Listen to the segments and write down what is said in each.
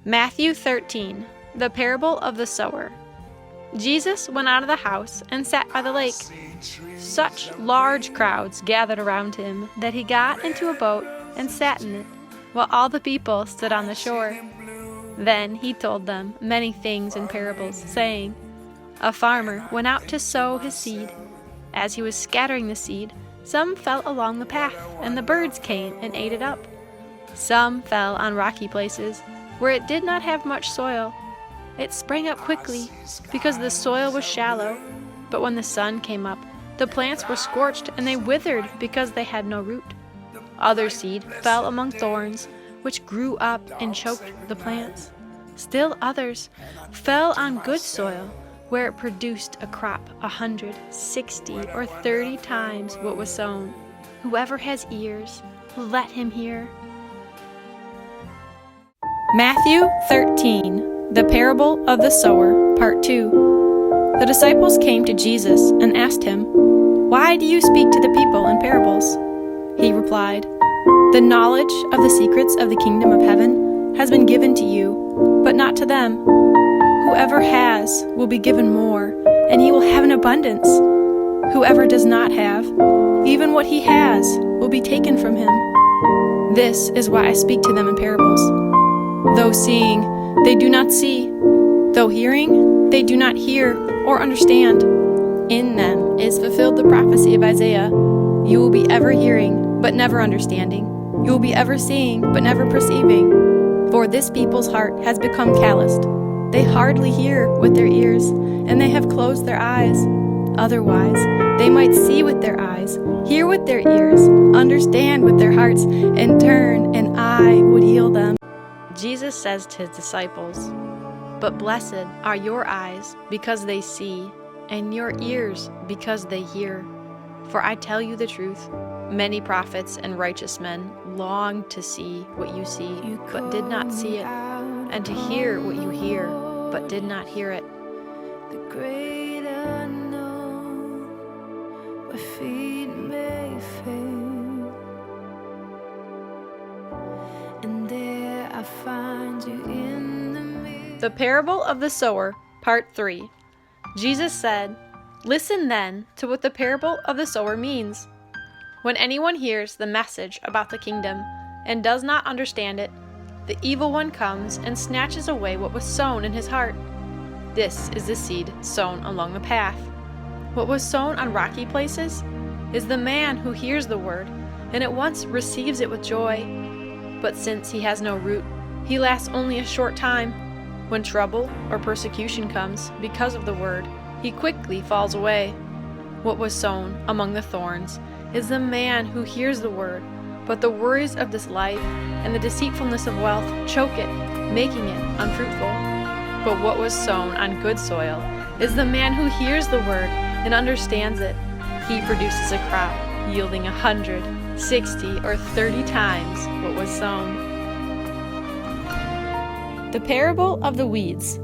Matthew 13, the parable of the sower. Jesus went out of the house and sat by the lake. Such large crowds gathered around him that he got into a boat and sat in it, while all the people stood on the shore. Then he told them many things in parables, saying, A farmer went out to sow his seed. As he was scattering the seed, some fell along the path, and the birds came and ate it up. Some fell on rocky places, where it did not have much soil. It sprang up quickly, because the soil was shallow. But when the sun came up, the plants were scorched, and they withered because they had no root. Other seed fell among thorns, which grew up and choked the plants. Still others fell on good soil, where it produced a crop 100, 60, or 30 times what was sown. Whoever has ears, let him hear. Matthew 13, the parable of the sower, part 2. The disciples came to Jesus and asked him, Why do you speak to the people in parables? He replied, The knowledge of the secrets of the kingdom of heaven has been given to you, but not to them. Whoever has will be given more, and he will have an abundance. Whoever does not have, even what he has will be taken from him. This is why I speak to them in parables. Though seeing, they do not see. Though hearing, they do not hear or understand. In them is fulfilled the prophecy of Isaiah. You will be ever hearing, but never understanding. You will be ever seeing, but never perceiving. For this people's heart has become calloused. They hardly hear with their ears, and they have closed their eyes. Otherwise, they might see with their eyes, hear with their ears, understand with their hearts, and turn, and I would heal them. Jesus says to his disciples, But blessed are your eyes because they see, and your ears because they hear. For I tell you the truth, many prophets and righteous men longed to see what you see, but did not see it, and to hear what you hear, but did not hear it. The great unknown, where feet may fail, and there I find you in the mirror. The parable of the sower, part 3. Jesus said, Listen then to what the parable of the sower means. When anyone hears the message about the kingdom and does not understand it, the evil one comes and snatches away what was sown in his heart. This is the seed sown along the path. What was sown on rocky places is the man who hears the word and at once receives it with joy. But since he has no root, he lasts only a short time. When trouble or persecution comes because of the word, he quickly falls away. What was sown among the thorns is the man who hears the word, but the worries of this life and the deceitfulness of wealth choke it, making it unfruitful. But what was sown on good soil is the man who hears the word and understands it. He produces a crop yielding 100, 60, or 30 times what was sown. The parable of the weeds.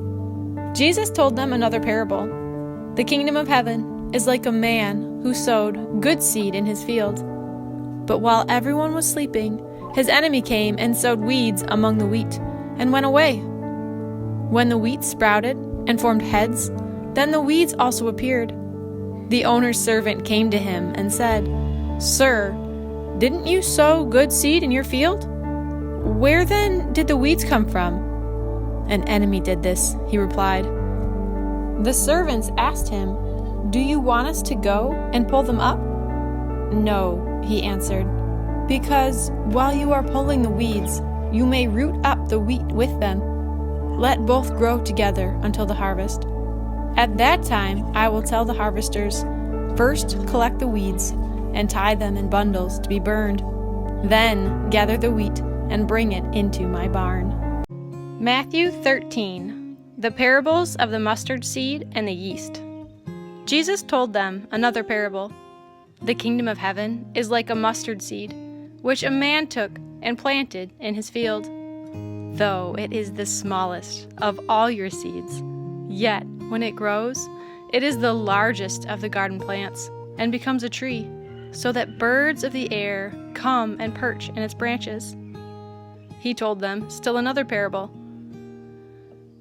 Jesus told them another parable. The kingdom of heaven is like a man who sowed good seed in his field. But while everyone was sleeping, his enemy came and sowed weeds among the wheat and went away. When the wheat sprouted and formed heads, then the weeds also appeared. The owner's servant came to him and said, Sir, didn't you sow good seed in your field? Where then did the weeds come from? An enemy did this, he replied. The servants asked him, Do you want us to go and pull them up? No, he answered, because while you are pulling the weeds, you may root up the wheat with them. Let both grow together until the harvest. At that time I will tell the harvesters, First collect the weeds and tie them in bundles to be burned. Then gather the wheat and bring it into my barn. Matthew 13, the parables of the mustard seed and the yeast. Jesus told them another parable. The kingdom of heaven is like a mustard seed, which a man took and planted in his field. Though it is the smallest of all your seeds, yet when it grows, it is the largest of the garden plants and becomes a tree, so that birds of the air come and perch in its branches. He told them still another parable.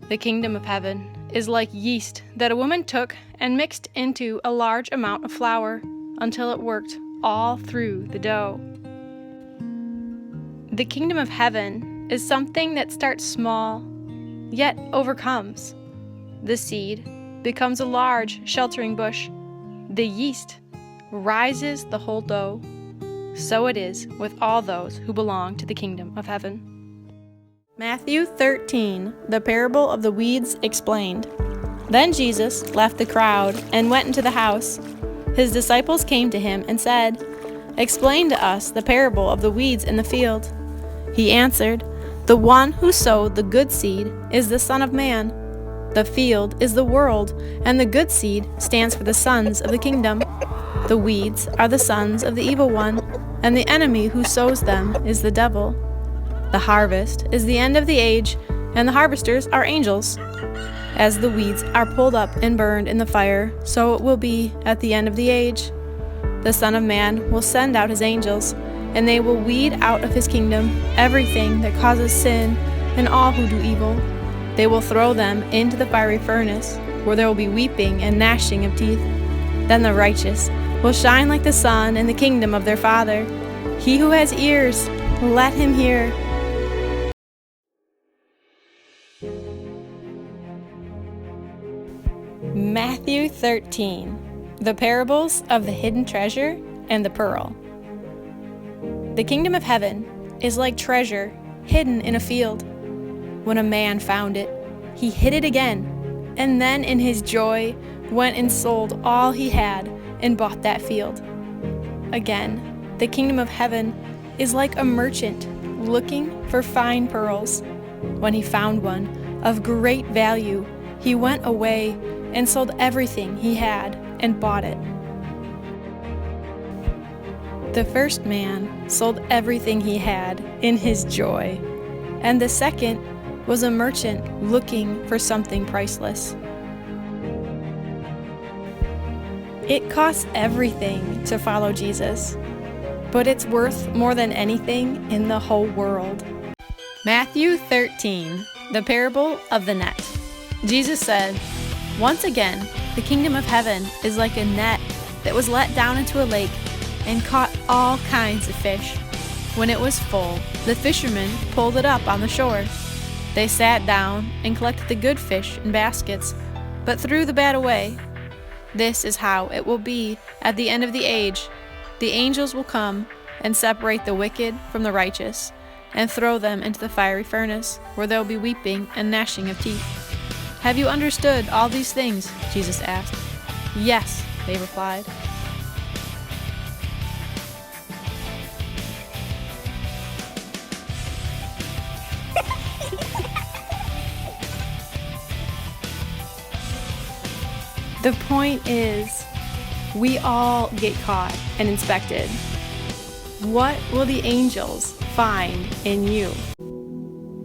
The kingdom of heaven is like yeast that a woman took and mixed into a large amount of flour until it worked all through the dough. The kingdom of heaven is something that starts small, yet overcomes. The seed becomes a large, sheltering bush. The yeast rises the whole dough. So it is with all those who belong to the kingdom of heaven. Matthew 13, the parable of the weeds explained. Then Jesus left the crowd and went into the house. His disciples came to him and said, "Explain to us the parable of the weeds in the field." He answered, "The one who sowed the good seed is the Son of Man. The field is the world, and the good seed stands for the sons of the kingdom. The weeds are the sons of the evil one, and the enemy who sows them is the devil. The harvest is the end of the age, and the harvesters are angels. As the weeds are pulled up and burned in the fire, so it will be at the end of the age. The Son of Man will send out his angels, and they will weed out of his kingdom everything that causes sin and all who do evil. They will throw them into the fiery furnace, where there will be weeping and gnashing of teeth. Then the righteous will shine like the sun in the kingdom of their Father. He who has ears, let him hear." Matthew 13, the parables of the hidden treasure and the pearl. The kingdom of heaven is like treasure hidden in a field. When a man found it, he hid it again, and then in his joy went and sold all he had and bought that field. Again, the kingdom of heaven is like a merchant looking for fine pearls. When he found one of great value, he went away and sold everything he had and bought it. The first man sold everything he had in his joy, and the second was a merchant looking for something priceless. It costs everything to follow Jesus, but it's worth more than anything in the whole world. Matthew 13, the parable of the net. Jesus said, "Once again, the kingdom of heaven is like a net that was let down into a lake and caught all kinds of fish. When it was full, the fishermen pulled it up on the shore. They sat down and collected the good fish in baskets, but threw the bad away. This is how it will be at the end of the age. The angels will come and separate the wicked from the righteous and throw them into the fiery furnace, where there will be weeping and gnashing of teeth." "Have you understood all these things?" Jesus asked. "Yes," they replied. The point is, we all get caught and inspected. What will the angels find in you?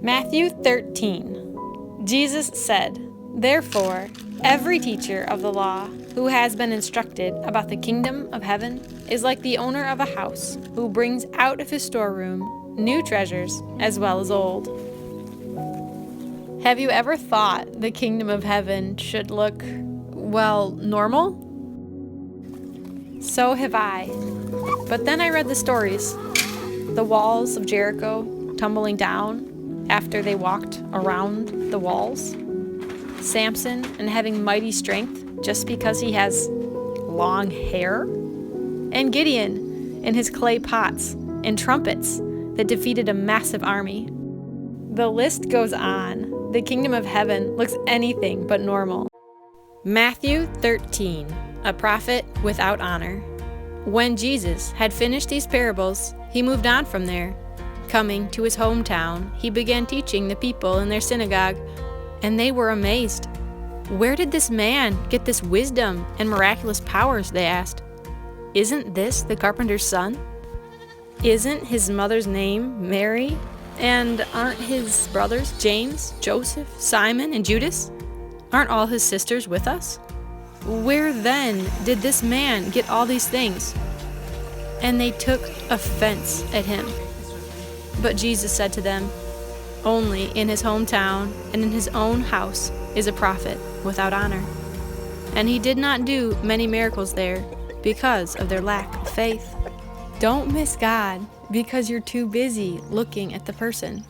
Matthew 13. Jesus said, "Therefore, every teacher of the law who has been instructed about the kingdom of heaven is like the owner of a house who brings out of his storeroom new treasures as well as old." Have you ever thought the kingdom of heaven should look, well, normal? So have I. But then I read the stories. The walls of Jericho tumbling down after they walked around the walls. Samson and having mighty strength just because he has long hair. And Gideon and his clay pots and trumpets that defeated a massive army. The list goes on. The kingdom of heaven looks anything but normal. Matthew 13, a prophet without honor. When Jesus had finished these parables, he moved on from there. Coming to his hometown, he began teaching the people in their synagogue, and they were amazed. "Where did this man get this wisdom and miraculous powers?" they asked. "Isn't this the carpenter's son? Isn't his mother's name Mary? And aren't his brothers James, Joseph, Simon, and Judas? Aren't all his sisters with us? Where then did this man get all these things?" And they took offense at him. But Jesus said to them, Only in his hometown and in his own house is a prophet without honor. And he did not do many miracles there because of their lack of faith. Don't miss God because you're too busy looking at the person.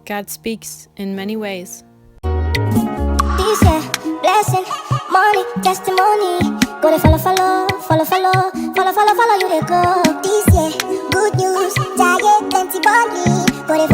God speaks in many ways. This year, blessing, money, testimony. Go to follow, you they go. This year, good news, giant, plenty money. Go to